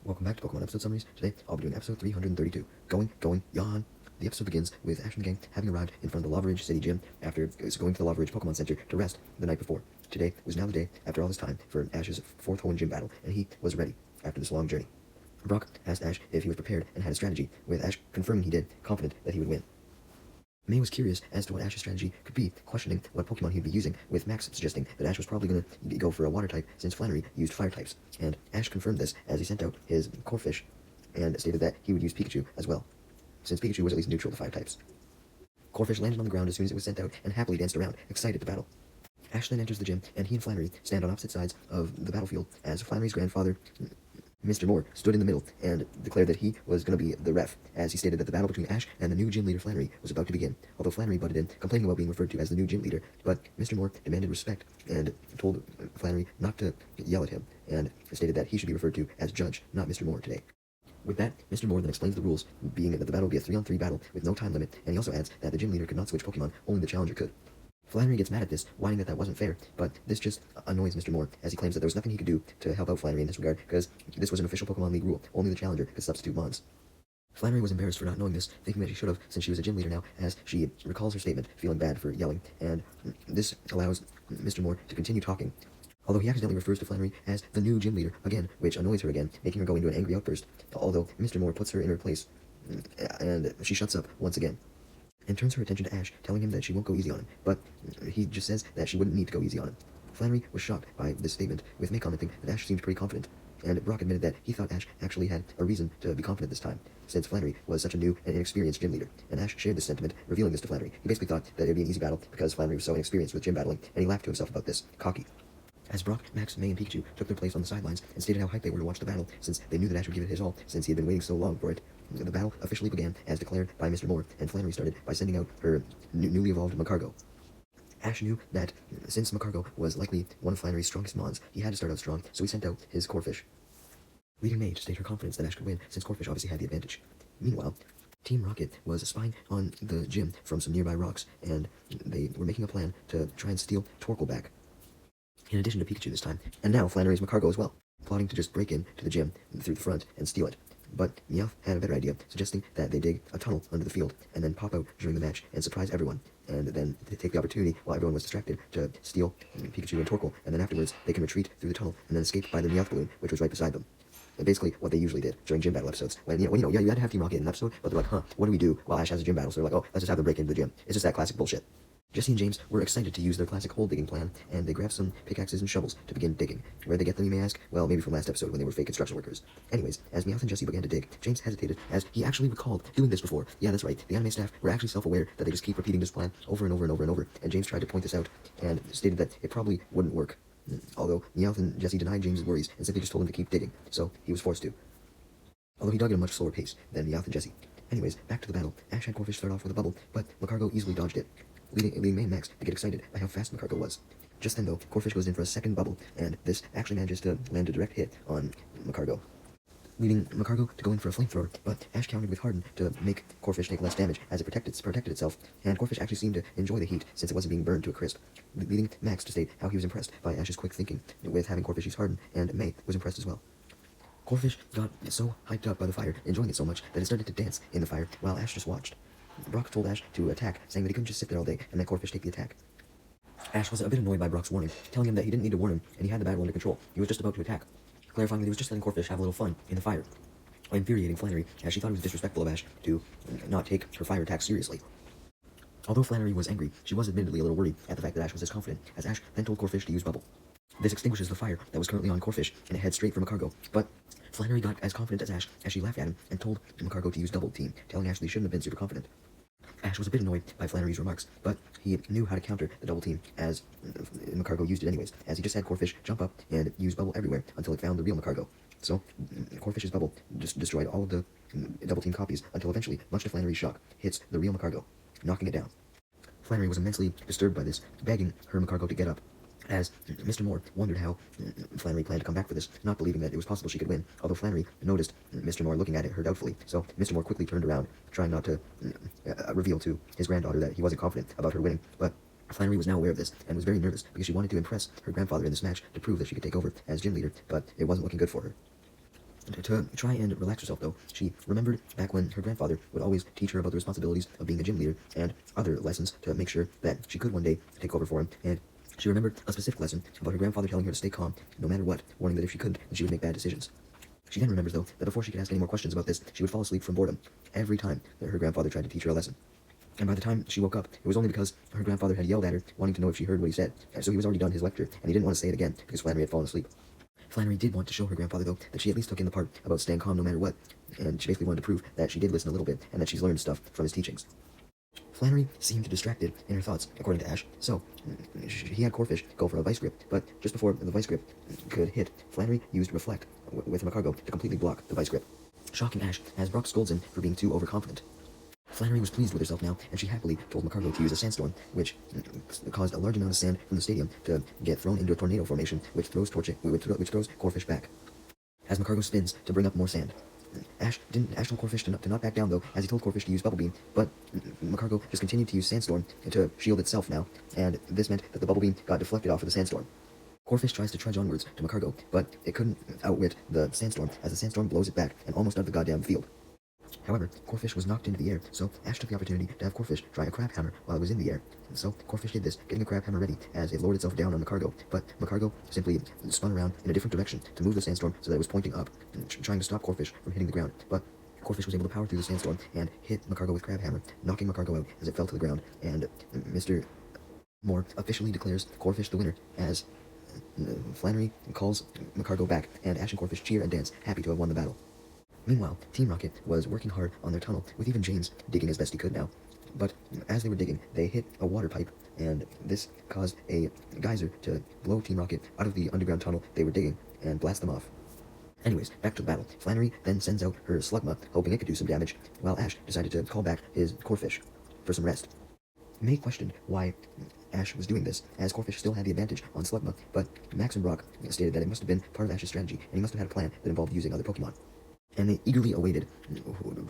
Welcome back to Pokemon episode summaries. Today, I'll be doing episode 332, Going, Yawn. The episode begins with Ash and the gang having arrived in front of the Lava Ridge City Gym after going to the Lava Ridge Pokemon Center to rest the night before. Today was now the day, after all this time, for Ash's fourth hole in gym battle, and he was ready after this long journey. Brock asked Ash if he was prepared and had a strategy, with Ash confirming he did, confident that he would win. May was curious as to what Ash's strategy could be, questioning what Pokemon he'd be using, with Max suggesting that Ash was probably going to go for a water type since Flannery used fire types, and Ash confirmed this as he sent out his Corphish and stated that he would use Pikachu as well, since Pikachu was at least neutral to fire types. Corphish landed on the ground as soon as it was sent out and happily danced around, excited to battle. Ash then enters the gym, and he and Flannery stand on opposite sides of the battlefield as Flannery's grandfather, Mr. Moore, stood in the middle and declared that he was going to be the ref, as he stated that the battle between Ash and the new gym leader Flannery was about to begin, although Flannery butted in, complaining about being referred to as the new gym leader, but Mr. Moore demanded respect and told Flannery not to yell at him, and stated that he should be referred to as Judge, not Mr. Moore today. With that, Mr. Moore then explains the rules, being that the battle will be a 3-on-3 battle with no time limit, and he also adds that the gym leader could not switch Pokemon, only the challenger could. Flannery gets mad at this, whining that that wasn't fair, but this just annoys Mr. Moore, as he claims that there was nothing he could do to help out Flannery in this regard, because this was an official Pokemon League rule, only the challenger could substitute mons. Flannery was embarrassed for not knowing this, thinking that she should have, since she was a gym leader now, as she recalls her statement, feeling bad for yelling, and this allows Mr. Moore to continue talking. Although he accidentally refers to Flannery as the new gym leader again, which annoys her again, making her go into an angry outburst, although Mr. Moore puts her in her place, and she shuts up once again and turns her attention to Ash, telling him that she won't go easy on him, but he just says that she wouldn't need to go easy on him. Flannery was shocked by this statement, with May commenting that Ash seemed pretty confident, and Brock admitted that he thought Ash actually had a reason to be confident this time, since Flannery was such a new and inexperienced gym leader, and Ash shared this sentiment, revealing this to Flannery. He basically thought that it would be an easy battle because Flannery was so inexperienced with gym battling, and he laughed to himself about this, cocky. As Brock, Max, May, and Pikachu took their place on the sidelines and stated how hyped they were to watch the battle, since they knew that Ash would give it his all, since he had been waiting so long for it. The battle officially began, as declared by Mr. Moore, and Flannery started by sending out her newly evolved Macargo. Ash knew that since Macargo was likely one of Flannery's strongest mons, he had to start out strong, so he sent out his Corphish, leading May to state her confidence that Ash could win, since Corphish obviously had the advantage. Meanwhile, Team Rocket was spying on the gym from some nearby rocks, and they were making a plan to try and steal Torkoal back, in addition to Pikachu this time, and now Flannery's Macargo as well, plotting to just break in to the gym through the front and steal it. But Meowth had a better idea, suggesting that they dig a tunnel under the field and then pop out during the match and surprise everyone, and then take the opportunity while everyone was distracted to steal Pikachu and Torkoal, and then afterwards they can retreat through the tunnel and then escape by the Meowth balloon, which was right beside them. And basically what they usually did during gym battle episodes, when you had to have Team Rocket in an episode, but they're like, what do we do while Ash has a gym battle? So they're like, oh, let's just have them break into the gym. It's just that classic bullshit. Jesse and James were excited to use their classic hole digging plan, and they grabbed some pickaxes and shovels to begin digging. Where they get them, you may ask? Well, maybe from last episode when they were fake construction workers. Anyways, as Meowth and Jesse began to dig, James hesitated, as he actually recalled doing this before. Yeah, that's right, the anime staff were actually self-aware that they just keep repeating this plan over and over and over and over, and James tried to point this out, and stated that it probably wouldn't work. Although Meowth and Jesse denied James' worries, and simply just told him to keep digging, so he was forced to. Although he dug at a much slower pace than Meowth and Jesse. Anyways, back to the battle. Ash had Corphish start off with a bubble, but Macargo easily dodged it, leading May and Max to get excited by how fast Macargo was. Just then, though, Corphish goes in for a second bubble, and this actually manages to land a direct hit on Macargo, leading Macargo to go in for a flamethrower, but Ash countered with Harden to make Corphish take less damage, as it protected itself, and Corphish actually seemed to enjoy the heat since it wasn't being burned to a crisp, leading Max to state how he was impressed by Ash's quick thinking with having Corphish use Harden, and May was impressed as well. Corphish got so hyped up by the fire, enjoying it so much, that it started to dance in the fire, while Ash just watched. Brock told Ash to attack, saying that he couldn't just sit there all day and let Corphish take the attack. Ash was a bit annoyed by Brock's warning, telling him that he didn't need to warn him, and he had the battle under control. He was just about to attack, clarifying that he was just letting Corphish have a little fun in the fire, infuriating Flannery, as she thought it was disrespectful of Ash to not take her fire attack seriously. Although Flannery was angry, she was admittedly a little worried at the fact that Ash was as confident, as Ash then told Corphish to use Bubble. This extinguishes the fire that was currently on Corphish, and it heads straight for Macargo, but Flannery got as confident as Ash, as she laughed at him and told Macargo to use Double Team, telling Ash that he shouldn't have been super confident. Ash was a bit annoyed by Flannery's remarks, but he knew how to counter the double team, as Macargo used it anyways, as he just had Corphish jump up and use Bubble everywhere until it found the real Macargo. So, Corphish's Bubble just destroyed all of the double team copies until eventually, much to Flannery's shock, hits the real Macargo, knocking it down. Flannery was immensely disturbed by this, begging her Macargo to get up, as Mr. Moore wondered how Flannery planned to come back for this, not believing that it was possible she could win, although Flannery noticed Mr. Moore looking at her doubtfully, so Mr. Moore quickly turned around, trying not to reveal to his granddaughter that he wasn't confident about her winning, but Flannery was now aware of this, and was very nervous, because she wanted to impress her grandfather in this match to prove that she could take over as gym leader, but it wasn't looking good for her. To try and relax herself, though, she remembered back when her grandfather would always teach her about the responsibilities of being a gym leader and other lessons to make sure that she could one day take over for him, and she remembered a specific lesson about her grandfather telling her to stay calm no matter what, warning that if she couldn't, then she would make bad decisions. She then remembers, though, that before she could ask any more questions about this, she would fall asleep from boredom every time that her grandfather tried to teach her a lesson. And by the time she woke up, it was only because her grandfather had yelled at her, wanting to know if she heard what he said. So he was already done his lecture, and he didn't want to say it again because Flannery had fallen asleep. Flannery did want to show her grandfather, though, that she at least took in the part about staying calm no matter what, and she basically wanted to prove that she did listen a little bit, and that she's learned stuff from his teachings. Flannery seemed distracted in her thoughts, according to Ash, so he had Corfish go for a vice grip, but just before the vice grip could hit, Flannery used Reflect with Macargo to completely block the vice grip, shocking Ash as Brock scolds him for being too overconfident. Flannery was pleased with herself now, and she happily told Macargo to use a sandstorm, which caused a large amount of sand from the stadium to get thrown into a tornado formation, which throws Corfish back, as Macargo spins to bring up more sand. Ash told Corfish to not back down, though, as he told Corfish to use Bubble Beam, but Macargo just continued to use Sandstorm to shield itself now, and this meant that the Bubble Beam got deflected off of the Sandstorm. Corfish tries to trudge onwards to Macargo, but it couldn't outwit the Sandstorm, as the Sandstorm blows it back and almost out of the goddamn field. However, Corfish was knocked into the air, so Ash took the opportunity to have Corfish try a crab hammer while it was in the air. So Corfish did this, getting a crab hammer ready as it lowered itself down on Macargo, but Macargo simply spun around in a different direction to move the sandstorm so that it was pointing up, trying to stop Corfish from hitting the ground. But Corfish was able to power through the sandstorm and hit Macargo with crab hammer, knocking Macargo out as it fell to the ground, and Mr. Moore officially declares Corfish the winner as Flannery calls Macargo back, and Ash and Corfish cheer and dance, happy to have won the battle. Meanwhile, Team Rocket was working hard on their tunnel, with even James digging as best he could now. But as they were digging, they hit a water pipe, and this caused a geyser to blow Team Rocket out of the underground tunnel they were digging and blast them off. Anyways, back to the battle. Flannery then sends out her Slugma, hoping it could do some damage, while Ash decided to call back his Corfish for some rest. May questioned why Ash was doing this, as Corfish still had the advantage on Slugma, but Max and Brock stated that it must have been part of Ash's strategy, and he must have had a plan that involved using other Pokemon. And they eagerly awaited,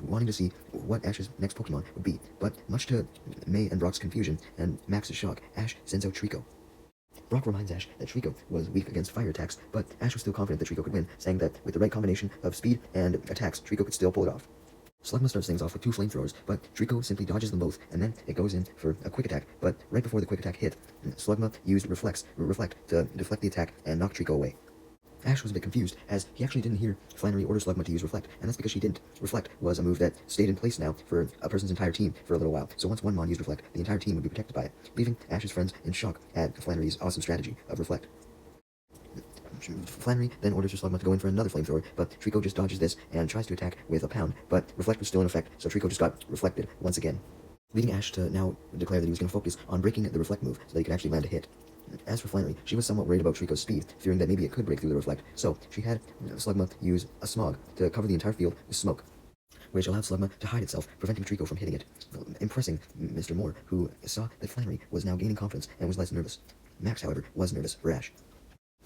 wanting to see what Ash's next Pokemon would be. But much to May and Brock's confusion and Max's shock, Ash sends out Trico. Brock reminds Ash that Trico was weak against fire attacks, but Ash was still confident that Trico could win, saying that with the right combination of speed and attacks, Trico could still pull it off. Slugma starts things off with two flamethrowers, but Trico simply dodges them both, and then it goes in for a quick attack. But right before the quick attack hit, Slugma used Reflect to deflect the attack and knock Trico away. Ash was a bit confused, as he actually didn't hear Flannery order Slugma to use Reflect, and that's because she didn't. Reflect was a move that stayed in place now for a person's entire team for a little while, so once one Mon used Reflect, the entire team would be protected by it, leaving Ash's friends in shock at Flannery's awesome strategy of Reflect. Flannery then orders her Slugma to go in for another flamethrower, but Trico just dodges this and tries to attack with a pound, but Reflect was still in effect, so Trico just got reflected once again, leading Ash to now declare that he was going to focus on breaking the Reflect move so that he could actually land a hit. As for Flannery, she was somewhat worried about Trico's speed, fearing that maybe it could break through the Reflect, so she had Slugma use a Smog to cover the entire field with smoke, which allowed Slugma to hide itself, preventing Trico from hitting it, impressing Mr. Moore, who saw that Flannery was now gaining confidence and was less nervous. Max, however, was nervous for Ash.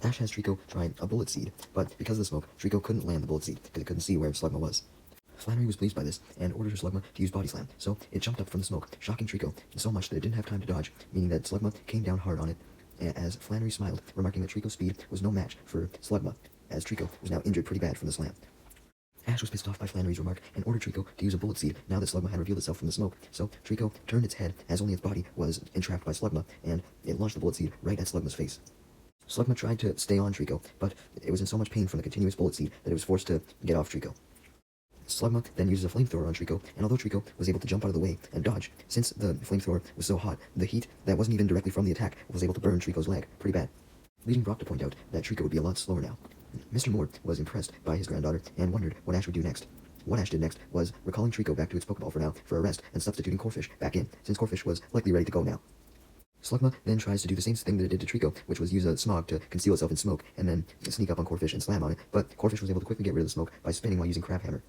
Ash has Trico try a Bullet Seed, but because of the smoke, Trico couldn't land the Bullet Seed because it couldn't see where Slugma was. Flannery was pleased by this and ordered her Slugma to use Body Slam, so it jumped up from the smoke, shocking Trico so much that it didn't have time to dodge, meaning that Slugma came down hard on it, as Flannery smiled, remarking that Trico's speed was no match for Slugma, as Trico was now injured pretty bad from the slam. Ash was pissed off by Flannery's remark and ordered Trico to use a Bullet Seed now that Slugma had revealed itself from the smoke, so Trico turned its head as only its body was entrapped by Slugma, and it launched the Bullet Seed right at Slugma's face. Slugma tried to stay on Trico, but it was in so much pain from the continuous Bullet Seed that it was forced to get off Trico. Slugma then uses a flamethrower on Trico, and although Trico was able to jump out of the way and dodge, since the flamethrower was so hot, the heat that wasn't even directly from the attack was able to burn Trico's leg pretty bad, leading Brock to point out that Trico would be a lot slower now. Mr. Moore was impressed by his granddaughter and wondered what Ash would do next. What Ash did next was recalling Trico back to its Pokeball for now for a rest and substituting Corfish back in, since Corfish was likely ready to go now. Slugma then tries to do the same thing that it did to Trico, which was use a Smog to conceal itself in smoke and then sneak up on Corfish and slam on it, but Corfish was able to quickly get rid of the smoke by spinning while using Crab Hammer.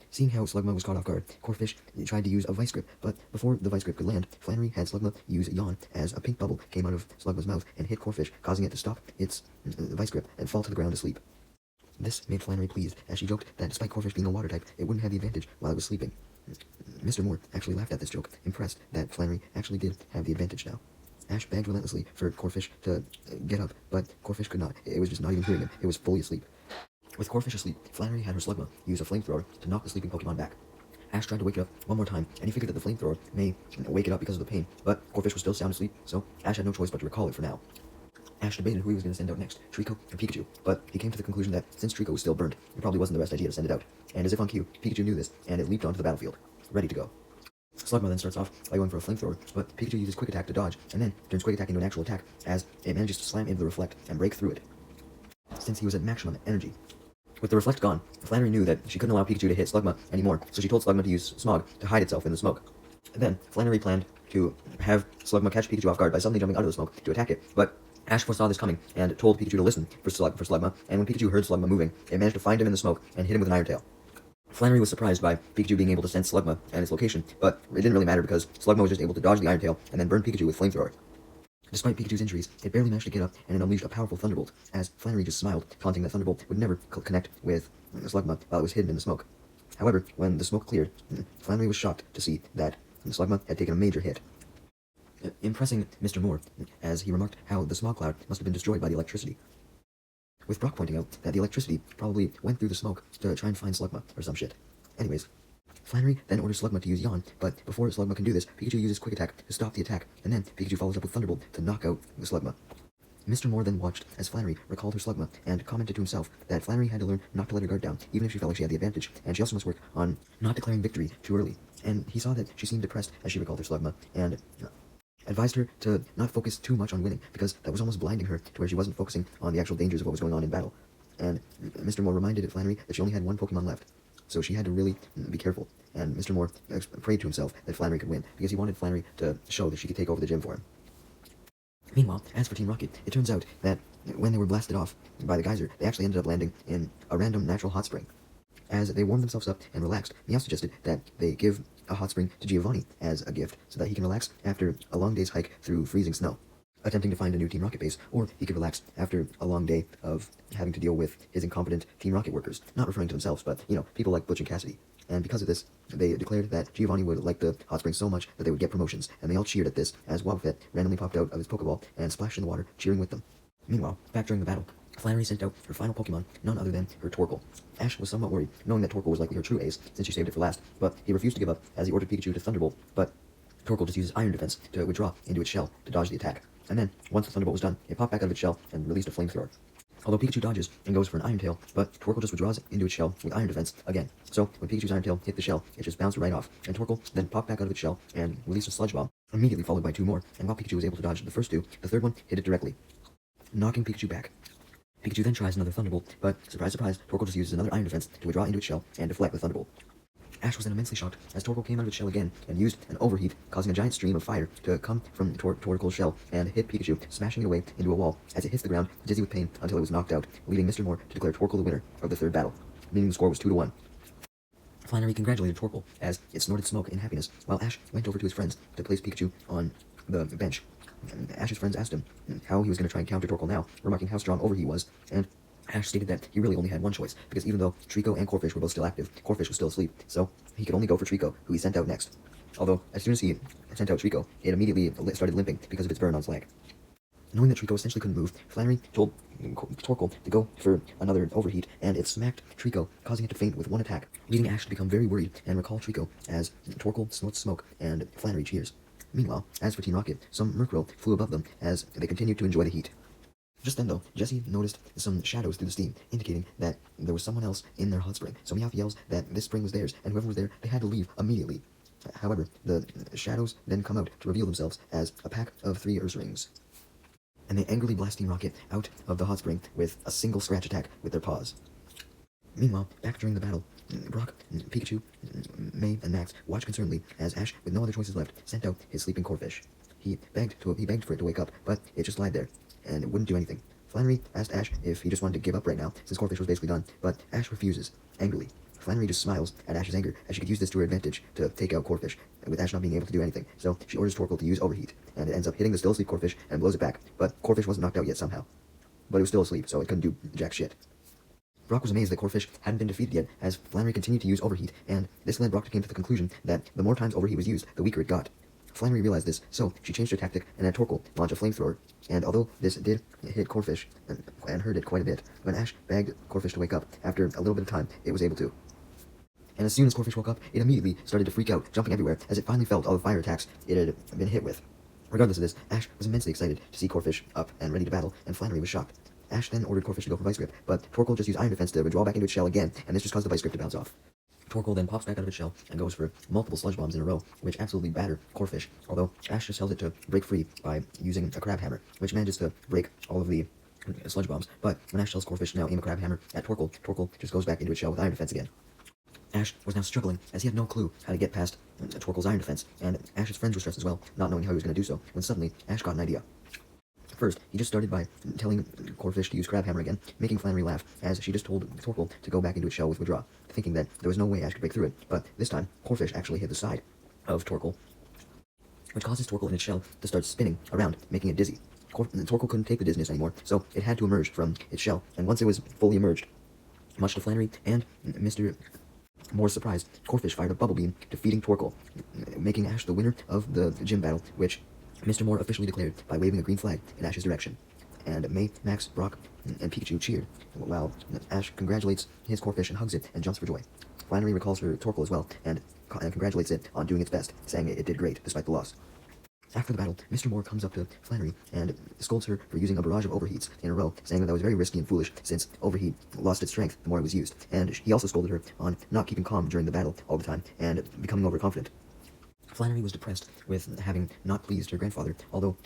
Seeing how Slugma was caught off guard, Corfish tried to use a Vice Grip, but before the Vice Grip could land, Flannery had Slugma use Yawn as a pink bubble came out of Slugma's mouth and hit Corfish, causing it to stop its Vice Grip and fall to the ground to sleep. This made Flannery pleased, as she joked that despite Corfish being a water type, it wouldn't have the advantage while it was sleeping. Mr. Moore actually laughed at this joke, impressed that Flannery actually did have the advantage now. Ash begged relentlessly for Corfish to get up, but Corfish could not. It was just not even hearing him. It was fully asleep. With Corphish asleep, Flannery had her Slugma use a flamethrower to knock the sleeping Pokemon back. Ash tried to wake it up one more time, and he figured that the flamethrower may wake it up because of the pain, but Corphish was still sound asleep, so Ash had no choice but to recall it for now. Ash debated who he was going to send out next, Trico or Pikachu, but he came to the conclusion that since Trico was still burnt, it probably wasn't the best idea to send it out. And as if on cue, Pikachu knew this, and it leaped onto the battlefield, ready to go. Slugma then starts off by going for a flamethrower, but Pikachu uses Quick Attack to dodge, and then turns Quick Attack into an actual attack, as it manages to slam into the Reflect and break through it, since he was at maximum energy. With the Reflect gone, Flannery knew that she couldn't allow Pikachu to hit Slugma anymore, so she told Slugma to use Smog to hide itself in the smoke. Then, Flannery planned to have Slugma catch Pikachu off guard by suddenly jumping out of the smoke to attack it, but Ash foresaw this coming and told Pikachu to listen for Slugma, and when Pikachu heard Slugma moving, it managed to find him in the smoke and hit him with an Iron Tail. Flannery was surprised by Pikachu being able to sense Slugma and its location, but it didn't really matter because Slugma was just able to dodge the Iron Tail and then burn Pikachu with Flamethrower. Despite Pikachu's injuries, it barely managed to get up, and it unleashed a powerful Thunderbolt, as Flannery just smiled, taunting that Thunderbolt would never connect with Slugma while it was hidden in the smoke. However, when the smoke cleared, Flannery was shocked to see that Slugma had taken a major hit, impressing Mr. Moore, as he remarked how the smog cloud must have been destroyed by the electricity, with Brock pointing out that the electricity probably went through the smoke to try and find Slugma or some shit. Anyways, Flannery then orders Slugma to use Yawn, but before Slugma can do this, Pikachu uses Quick Attack to stop the attack, and then Pikachu follows up with Thunderbolt to knock out the Slugma. Mr. Moore then watched as Flannery recalled her Slugma and commented to himself that Flannery had to learn not to let her guard down, even if she felt like she had the advantage, and she also must work on not declaring victory too early. And he saw that she seemed depressed as she recalled her Slugma, and advised her to not focus too much on winning, because that was almost blinding her to where she wasn't focusing on the actual dangers of what was going on in battle. And Mr. Moore reminded Flannery that she only had one Pokemon left, so she had to really be careful. And Mr. Moore prayed to himself that Flannery could win, because he wanted Flannery to show that she could take over the gym for him. Meanwhile, as for Team Rocket, it turns out that when they were blasted off by the geyser, they actually ended up landing in a random natural hot spring. As they warmed themselves up and relaxed, Meow suggested that they give a hot spring to Giovanni as a gift, so that he can relax after a long day's hike through freezing snow, attempting to find a new Team Rocket base, or he could relax after a long day of having to deal with his incompetent Team Rocket workers, not referring to themselves, but, people like Butch and Cassidy. And because of this, they declared that Giovanni would like the hot spring so much that they would get promotions, and they all cheered at this as Wobbuffet randomly popped out of his Pokeball and splashed in the water, cheering with them. Meanwhile, back during the battle, Flannery sent out her final Pokemon, none other than her Torkoal. Ash was somewhat worried, knowing that Torkoal was likely her true ace, since she saved it for last, but he refused to give up, as he ordered Pikachu to Thunderbolt, but Torkoal just uses Iron Defense to withdraw into its shell to dodge the attack. And then, once the Thunderbolt was done, it popped back out of its shell and released a Flamethrower. Although Pikachu dodges and goes for an Iron Tail, but Torkoal just withdraws into its shell with Iron Defense again. So, when Pikachu's Iron Tail hit the shell, it just bounced right off, and Torkoal then popped back out of its shell and released a Sludge Bomb, immediately followed by two more, and while Pikachu was able to dodge the first two, the third one hit it directly, knocking Pikachu back. Pikachu then tries another Thunderbolt, but surprise surprise, Torkoal just uses another Iron Defense to withdraw into its shell and deflect the Thunderbolt. Ash was then immensely shocked as Torkoal came out of its shell again and used an overheat, causing a giant stream of fire to come from Torkoal's shell and hit Pikachu, smashing it away into a wall as it hits the ground, dizzy with pain until it was knocked out, leaving Mr. Moore to declare Torkoal the winner of the third battle, meaning the score was 2-1. Flannery congratulated Torkoal as it snorted smoke in happiness, while Ash went over to his friends to place Pikachu on the bench. Ash's friends asked him how he was going to try and counter Torkoal now, remarking how strong over he was, and Ash stated that he really only had one choice, because even though Trico and Corphish were both still active, Corphish was still asleep, so he could only go for Trico, who he sent out next. Although, as soon as he sent out Trico, it immediately started limping because of its burn on its leg. Knowing that Trico essentially couldn't move, Flannery told Torkoal to go for another overheat, and it smacked Trico, causing it to faint with one attack, leading Ash to become very worried and recall Trico as Torkoal snorts smoke and Flannery cheers. Meanwhile, as for Team Rocket, some Murkrow flew above them as they continued to enjoy the heat. Just then, though, Jessie noticed some shadows through the steam, indicating that there was someone else in their hot spring. So Meowth yells that this spring was theirs, and whoever was there, they had to leave immediately. However, the shadows then come out to reveal themselves as a pack of 3 Ursalings, and they angrily blast Team Rocket out of the hot spring with a single scratch attack with their paws. Meanwhile, back during the battle, Brock, Pikachu, May, and Max watched concernedly as Ash, with no other choices left, sent out his sleeping Corphish. He begged for it to wake up, but it just lied there, and it wouldn't do anything. Flannery asked Ash if he just wanted to give up right now, since Corphish was basically done, but Ash refuses, angrily. Flannery just smiles at Ash's anger, as she could use this to her advantage to take out Corphish, with Ash not being able to do anything, so she orders Torkoal to use Overheat, and it ends up hitting the still asleep Corphish and blows it back, but Corphish wasn't knocked out yet somehow. But it was still asleep, so it couldn't do jack shit. Brock was amazed that Corphish hadn't been defeated yet, as Flannery continued to use Overheat, and this led Brock to come to the conclusion that the more times Overheat was used, the weaker it got. Flannery realized this, so she changed her tactic and had Torkoal launch a flamethrower. And although this did hit Corfish and hurt it quite a bit, when Ash begged Corfish to wake up, after a little bit of time, it was able to. And as soon as Corfish woke up, it immediately started to freak out, jumping everywhere, as it finally felt all the fire attacks it had been hit with. Regardless of this, Ash was immensely excited to see Corfish up and ready to battle, and Flannery was shocked. Ash then ordered Corfish to go for Vice Grip, but Torkoal just used Iron Defense to withdraw back into its shell again, and this just caused the Vice Grip to bounce off. Torkoal then pops back out of its shell and goes for multiple sludge bombs in a row, which absolutely batter Corfish, although Ash just tells it to break free by using a crab hammer, which manages to break all of the sludge bombs. But when Ash tells Corfish to now aim a crab hammer at Torkoal, Torkoal just goes back into its shell with Iron Defense again. Ash was now struggling, as he had no clue how to get past Torkoal's Iron Defense, and Ash's friends were stressed as well, not knowing how he was going to do so, when suddenly Ash got an idea. First, he just started by telling Corfish to use Crab Hammer again, making Flannery laugh, as she just told Torkoal to go back into its shell with Withdraw, thinking that there was no way Ash could break through it, but this time, Corfish actually hit the side of Torkoal, which causes Torkoal in its shell to start spinning around, making it dizzy. Torkoal couldn't take the dizziness anymore, so it had to emerge from its shell, and once it was fully emerged, much to Flannery and Mr. Moore's surprise, Corfish fired a Bubble Beam, defeating Torkoal, making Ash the winner of the gym battle, which Mr. Moore officially declared by waving a green flag in Ash's direction. And May, Max, Brock, and Pikachu cheered, while Ash congratulates his Corfish and hugs it and jumps for joy. Flannery recalls her Torkoal as well, and congratulates it on doing its best, saying it did great despite the loss. After the battle, Mr. Moore comes up to Flannery and scolds her for using a barrage of overheats in a row, saying that was very risky and foolish, since overheat lost its strength the more it was used. And he also scolded her on not keeping calm during the battle all the time, and becoming overconfident. Flannery was depressed with having not pleased her grandfather, although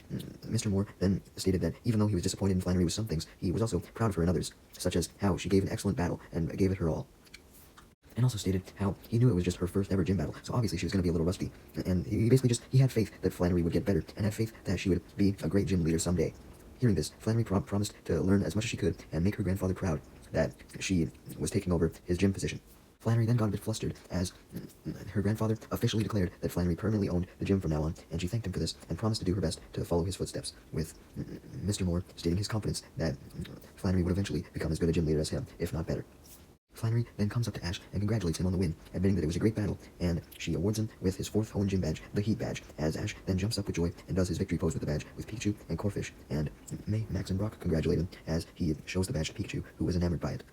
Mr. Moore then stated that even though he was disappointed in Flannery with some things, he was also proud of her in others, such as how she gave an excellent battle and gave it her all. And also stated how he knew it was just her first ever gym battle, so obviously she was going to be a little rusty. And he basically he had faith that Flannery would get better, and had faith that she would be a great gym leader someday. Hearing this, Flannery promised to learn as much as she could and make her grandfather proud that she was taking over his gym position. Flannery then got a bit flustered, as her grandfather officially declared that Flannery permanently owned the gym from now on, and she thanked him for this, and promised to do her best to follow his footsteps, with Mr. Moore stating his confidence that Flannery would eventually become as good a gym leader as him, if not better. Flannery then comes up to Ash and congratulates him on the win, admitting that it was a great battle, and she awards him with his 4th Hoenn Gym badge, the Heat Badge, as Ash then jumps up with joy and does his victory pose with the badge with Pikachu and Corfish, and May, Max, and Brock congratulate him as he shows the badge to Pikachu, who was enamored by it.